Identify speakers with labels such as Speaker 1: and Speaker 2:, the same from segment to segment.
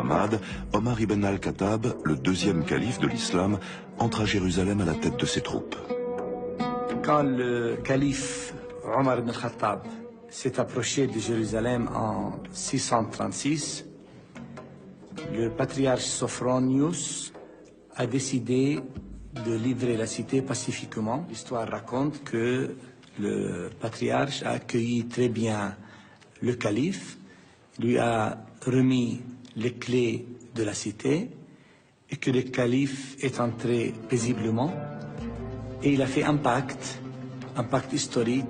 Speaker 1: Muhammad, Omar ibn al-Khattab, le deuxième calife de l'islam, entre à Jérusalem à la tête de ses troupes.
Speaker 2: Quand le calife Omar ibn al-Khattab s'est approché de Jérusalem en 636, le patriarche Sophronius a décidé de livrer la cité pacifiquement. L'histoire raconte que le patriarche a accueilli très bien le calife, lui a remis les clés de la cité et que le calife est entré paisiblement et il a fait un pacte historique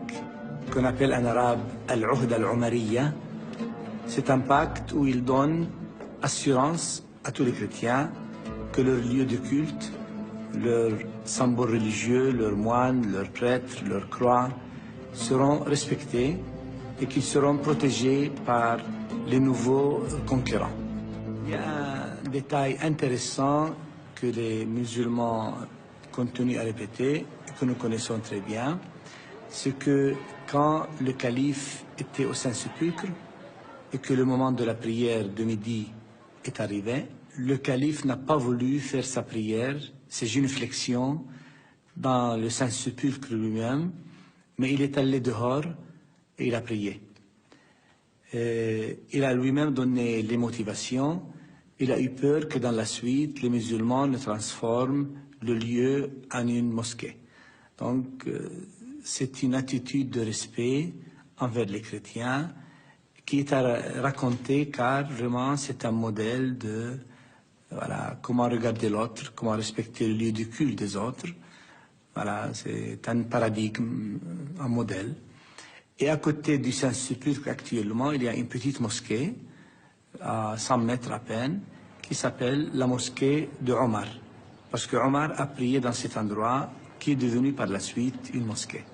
Speaker 2: qu'on appelle en arabe al-Uhd al-Umariya. C'est un pacte où il donne assurance à tous les chrétiens que leurs lieux de culte, leurs symboles religieux, leurs moines, leurs prêtres, leurs croix seront respectés et qu'ils seront protégés par les nouveaux conquérants. Il y a un détail intéressant que les musulmans continuent à répéter, que nous connaissons très bien, c'est que quand le calife était au Saint-Sépulcre et que le moment de la prière de midi est arrivé, le calife n'a pas voulu faire sa prière, ses génuflexions, dans le Saint-Sépulcre lui-même, mais il est allé dehors et il a prié. Il a lui-même donné les motivations. Il a eu peur que dans la suite, les musulmans ne transforment le lieu en une mosquée. Donc, c'est une attitude de respect envers les chrétiens qui est à raconter car vraiment c'est un modèle de comment regarder l'autre, comment respecter le lieu du culte des autres. Voilà, c'est un paradigme, un modèle. Et à côté du Saint-Sépulcre actuellement, il y a une petite mosquée à 100 mètres à peine qui s'appelle la mosquée de Omar. Parce que Omar a prié dans cet endroit qui est devenu par la suite une mosquée.